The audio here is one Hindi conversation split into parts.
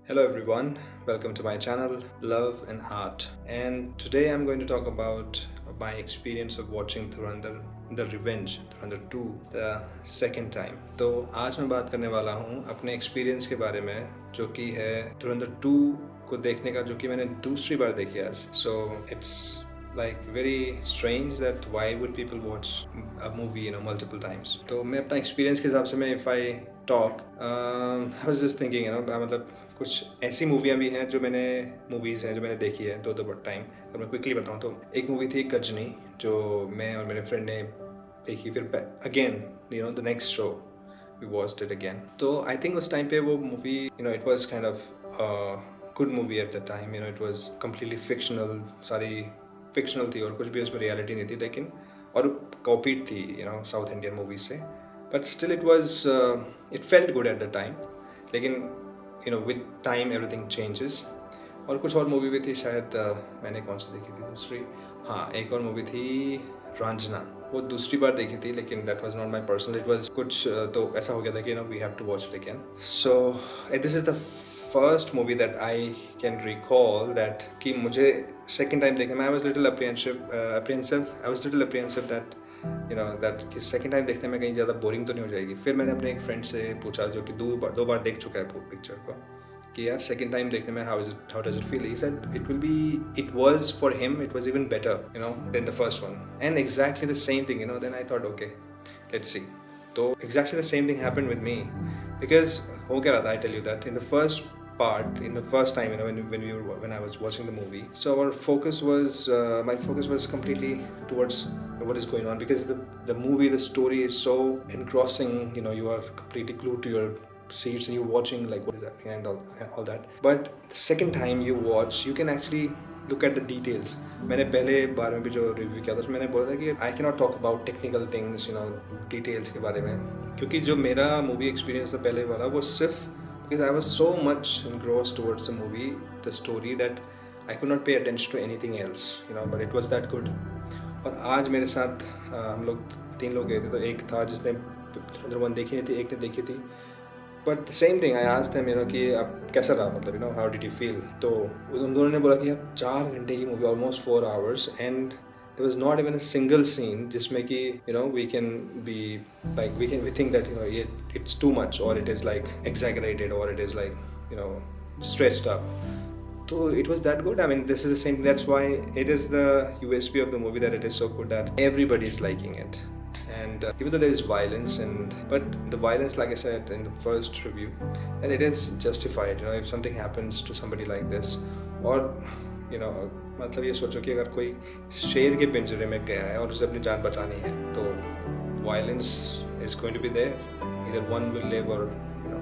Hello everyone, welcome to my channel Love and Art. And today I'm going to talk about my experience of watching Dhurandhar The Revenge, Dhurandhar 2 the second time. तो आज मैं बात करने वाला हूँ अपने एक्सपीरियंस के बारे में जो कि है धुरंधर 2 को देखने का, जो कि मैंने दूसरी बार देखी आज. So it's like very strange that why would people watch a movie multiple times. तो मैं अपना एक्सपीरियंस के हिसाब से मैं if I talk I was just thinking मतलब कुछ ऐसी मूवियाँ भी हैं जो मूवीज़ हैं जो मैंने देखी है दो टाइम. अगर मैं क्विकली बताऊँ तो एक मूवी थी गजनी जो मैं और मेरे फ्रेंड ने देखी, फिर again the next show we watched it again. तो I think उस टाइम पे वो movie it was kind of good movie at the time. It was completely fictional, सारी फिक्शनल थी और कुछ भी उसमें रियलिटी नहीं थी, लेकिन और कॉपीड थी साउथ इंडियन मूवी से, but still it felt good at the time. लेकिन विद टाइम एवरीथिंग चेंजेस. और कुछ और मूवी भी थी शायद, मैंने कौन सी देखी थी दूसरी, हाँ एक और मूवी थी रांझना, वो दूसरी बार देखी थी, लेकिन that was not my personal. It was कुछ तो ऐसा हो गया था कि we have to watch it again. So this is the first movie that I can recall that कि मुझे सेकेंड टाइम देखने में I was little apprehensive that कि सेकेंड टाइम देखने में कहीं ज़्यादा बोरिंग तो नहीं हो जाएगी. फिर मैंने अपने एक फ्रेंड से पूछा जो कि दो बार देख चुका है पिक्चर को, कि यार सेकेंड टाइम देखने में how does it feel. He said it was for him it was even better than the first one, and exactly the same thing. Then I thought okay let's see. तो exactly the same thing happened with me, because हो क्या रहा था, I tell you that in the first time when I was watching the movie, so our focus was my focus was completely towards what is going on, because the movie, the story is so engrossing. You are completely glued to your seats and you're watching like what is happening and all that. But the second time you watch, you can actually look at the details. मैंने पहले बार में भी जो रिव्यू किया था उसमें मैंने बोला था कि I cannot talk about technical things, details के बारे में, क्योंकि जो मेरा मूवी एक्सपीरियंस था पहले वाला वो सिर्फ because I was so much engrossed towards the movie, the story, that I could not pay attention to anything else, but it was that good. और आज मेरे साथ हम लोग 3 लोग गए थे, तो एक था जिसने धुरंधर 1 देखी नहीं थी, एक ने देखी थी. But the same thing I asked him कि अब कैसा रहा, मतलब हाउ डिड यू फील. तो उन दोनों ने बोला कि यार 4 घंटे की movie, almost 4 hours, and there was not even a single scene जिसमें कि we can be like we think that it's too much, or it is like exaggerated, or it is like stretched up. So it was that good. I mean, this is the same. That's why it is the USP of the movie, that it is so good that everybody is liking it. And even though there is violence, but the violence, like I said in the first review, and it is justified. If something happens to somebody like this, or मतलब ये सोचो कि अगर कोई शेर के पिंजरे में गया है और उसे अपनी जान बचानी है, तो violence is going to be there. either one will live or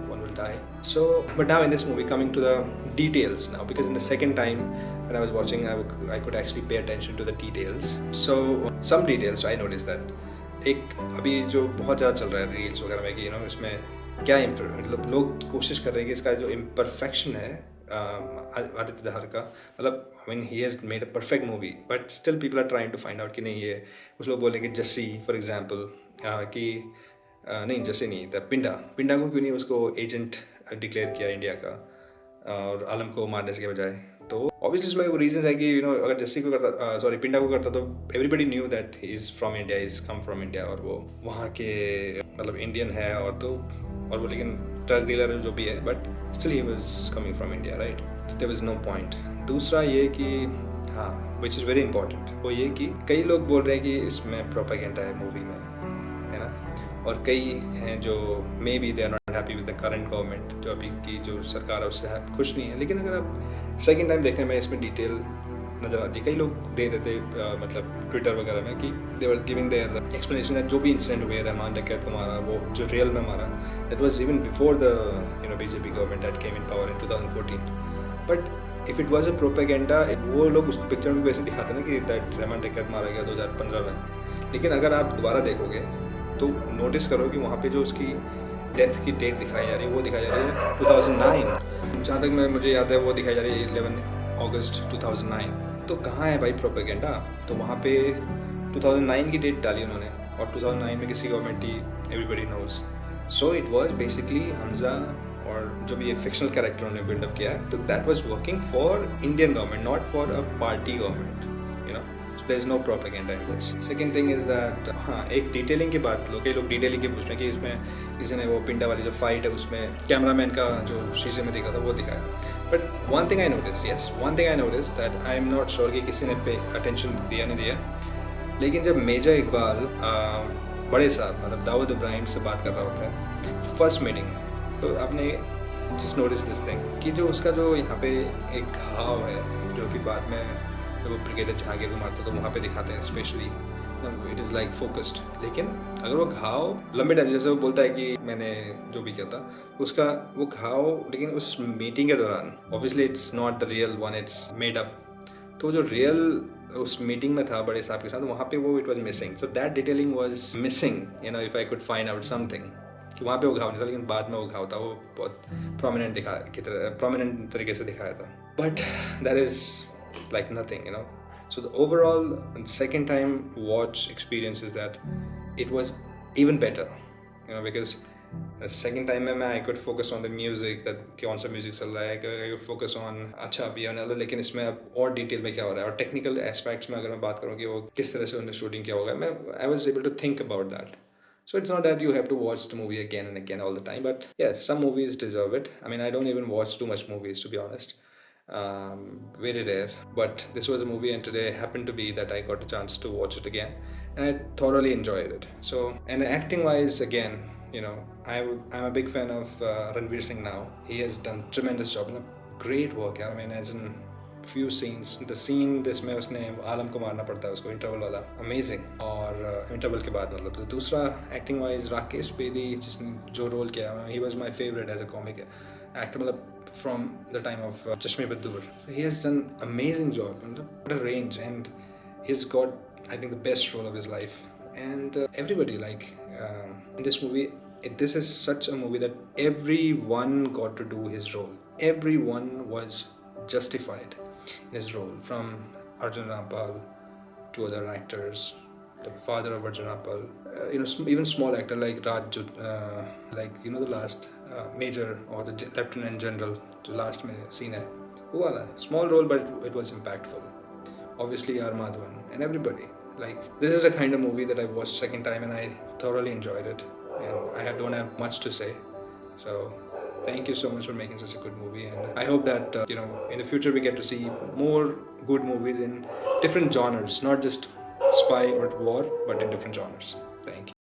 one will die. So but now in this movie, coming to the details now, because in the second time when I was watching, I could actually pay attention to the details. So some details I noticed that एक अभी जो बहुत ज़्यादा चल रहा है रील्स वगैरह में कि इसमें क्या मतलब लोग कोशिश कर रहे हैं कि इसका जो इम्परफेक्शन है आदित्य धार का, मतलब I mean he has made a perfect movie, but still people are trying to find out कि नहीं, ये कुछ लोग बोलेंगे जस्सी फॉर एग्जांपल कि नहीं जस्सी नहीं, द पिंडा को क्यों नहीं उसको एजेंट डिक्लेयर किया इंडिया का, और आलम को मारने से के बजाय. तो ऑब्वियसली इसमें वो रीजन है कि अगर जस्सी को करता, पिंडा को करता, तो everybody knew that he is from India, is come from India, और वो वहाँ के मतलब इंडियन है, और वो लेकिन ड्रग डीलर जो भी है, but still he was coming from India, right. There was no point. दूसरा ये कि हाँ, विच इज़ वेरी इंपॉर्टेंट, वो ये कि कई लोग बोल रहे हैं कि इसमें प्रोपेगेंडा है मूवी में, है ना, और कई हैं जो maybe they are not happy with the current government, जो अभी की जो सरकार है उससे खुश नहीं है. लेकिन अगर आप सेकेंड टाइम देखने में इसमें डिटेल नज़र आती है, कई लोग दे देते मतलब ट्विटर वगैरह में कि they were giving their explanation that जो भी इंसिडेंट हुए, रहमान डकैत को मारा, वो जो रियल में मारा, that was even before the BJP government that came in power in 2014. But if it was a propaganda, वो लोग उसको पिक्चर में वैसे दिखाते ना कि दैट रहमान डकैत मारा गया 2015 में. लेकिन अगर आप दोबारा देखोगे तो नोटिस करो कि वहाँ पे जो उसकी डेथ की डेट दिखाई जा रही है, वो दिखाई जा रही है 2009. जहाँ तक मुझे याद है वो दिखाई जा रही है 11 अगस्त 2009. तो कहाँ है भाई प्रोपेगेंडा. तो वहाँ पे 2009 की डेट डाली उन्होंने, और 2009 में किसी गवर्नमेंट थी, everybody knows. So it was basically Hamza और जो भी फिक्शनल कैरेक्टर उन्होंने बिल्डअप किया है, तो that was working for Indian government, not for a party government, you know. There is no propaganda in this. Second thing is that, हाँ, एक डिटेलिंग की बात, कई लोग डिटेलिंग की पूछ रहे हैं कि इसमें किसी ने वो पिंडा वाली जो फाइट है उसमें कैमरामैन का जो शीशे में दिखा था वो दिखाया. But one thing I notice that I am not sure कि किसी ने पे अटेंशन दिया नहीं दिया, लेकिन जब मेजर इकबाल बड़े साहब मतलब दाऊद इब्राहिम से बात कर रहा होता है फर्स्ट मीटिंग, तो आपने जस्ट नोटिस दिस थिंग कि जो उसका जो यहाँ पे एक घाव है जो कि बाद में जब वो ब्रिगेडियर जहांगीर को मारता तो वहाँ पे दिखाते हैं specially, it is like focused. लेकिन अगर वो घाव लंबे टाइम, जैसे वो बोलता है कि मैंने जो भी किया था उसका वो घाव, लेकिन उस मीटिंग के दौरान obviously it's not the real one, it's made up. तो जो रियल उस मीटिंग में था बड़े साहब के साथ, वहाँ पे वो it was missing. So that detailing was missing, you know, if I could find out something कि वहाँ पे वो घाव नहीं था, लेकिन बाद में वो घाव था, वो बहुत प्रोमिनेंट तरीके से दिखाया था. But that is like nothing, you know. So the overall second time watch experience is that it was even better, you know, because the second time में I could focus on the music, that कौन सा music चल रहा है, I could focus on अच्छा भी है, लेकिन इसमें अब और डिटेल में क्या हो रहा है, और टेक्निकल एस्पेक्ट्स में अगर मैं बात करूँ कि वो किस तरह से उन्होंने शूटिंग किया होगा, मैं I was able to think about that. So it's not that you have to watch the movie again and again all the time, but yes, some movies deserve it. I mean, I don't even watch too much movies, to be honest. Very rare, but this was a movie, and today happened to be that I got a chance to watch it again, and I thoroughly enjoyed it. So, and acting wise, again, you know, I'm a big fan of Ranveer Singh now. He has done tremendous job, great work. I mean, as in few scenes, the scene जिसमें उसने आलम को मारना पड़ता है उसको, इंटरवल वाला, अमेजिंग. और इंटरवल के बाद मतलब तो दूसरा एक्टिंग वाइज राकेश बेदी जिसने जो रोल किया, he was my favourite as a comic actor, मतलब from the time of Chashme Baddoor. So he has done amazing job, what a range, and he's got, I think, the best role of his life. And everybody, like, in this movie, this is such a movie that everyone got to do his role. Everyone was justified in his role, from Arjun Rampal to other actors, the father of Arjun Rampal, you know, even small actor like Raj, like, you know, the last major or the lieutenant general, जो last में scene है, वो वाला small role, but it was impactful. Obviously R. Madhavan and everybody. Like, this is a kind of movie that I watched second time and I thoroughly enjoyed it, and I don't have much to say. So thank you so much for making such a good movie, and I hope that you know, in the future we get to see more good movies in different genres, not just spy or war, but in different genres. Thank you.